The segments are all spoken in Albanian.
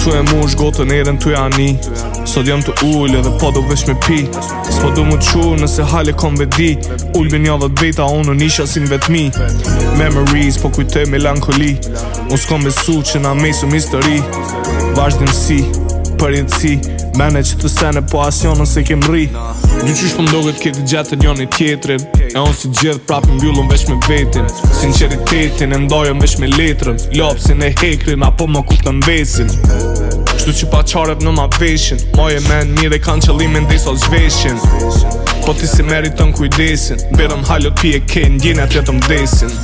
Tu e mu është gotën erën tu janë i Sot jam të ullë edhe po do vesh me pi S'po do mu qu nëse hale kom vedi Ullbin ja dhe t'beta unë nisha si vetmi Memories po kujtoj melankoli Unë s'kom besu që na mesu histori Vazhdimsi, përjetësi Mene që të sene po asion nëse kem ri Dyqysh po mdoget keti gjatë njoni tjetrin E unë si gjithë prap mbyllun vesh me vetin Sinceritetin e ndojën vesh me letrën Lopsin e hekrin apo më kuptën vesin Kështu që pa qaret në ma veshin Moje men mire kanë qëllimin dhe so zhveshin Po ti si meritën kujdesin Berëm halot pi e ke ndjenjat jetëm desin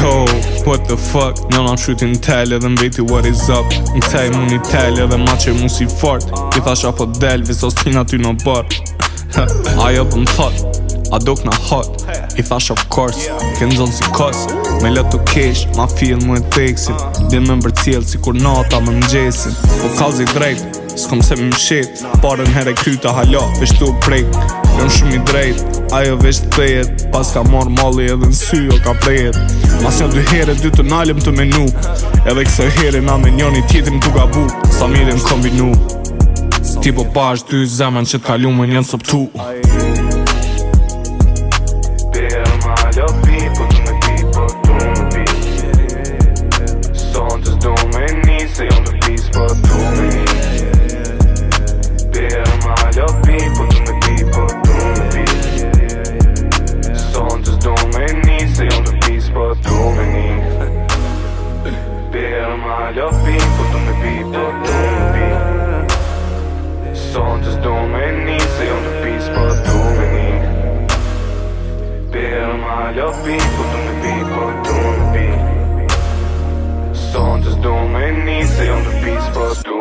Yo, what the fuck Njën am shujt në tele dhe mbeti what is up Në tej mu një tele dhe ma që mu si fort I thash apo del visos t'ina ty në bër Ajo për më thot A dok na hot I thash of course Kënë zonë si kos Me let të kesh Ma fil mu e teksin Din me mbër cilë si kur nata më mëgjesin Po kalzi drejt S'kom se më mshet Parën here kryta halo Veshtu prejt Jom shumë i drejt Ajo vesh të thejet Pas ka mor molli edhe në sy o ka prejet Mas një dy here dy të nalim të menu Edhe kësë here na me njoni tjetrim të gabu Sa mirin kombinu Ti po pash dy zemen që t'kalu me njën soptu Sånt är dom en ni se om du pis på domini Ber om alla pis på domini Sånt är dom en ni se om du pis på domini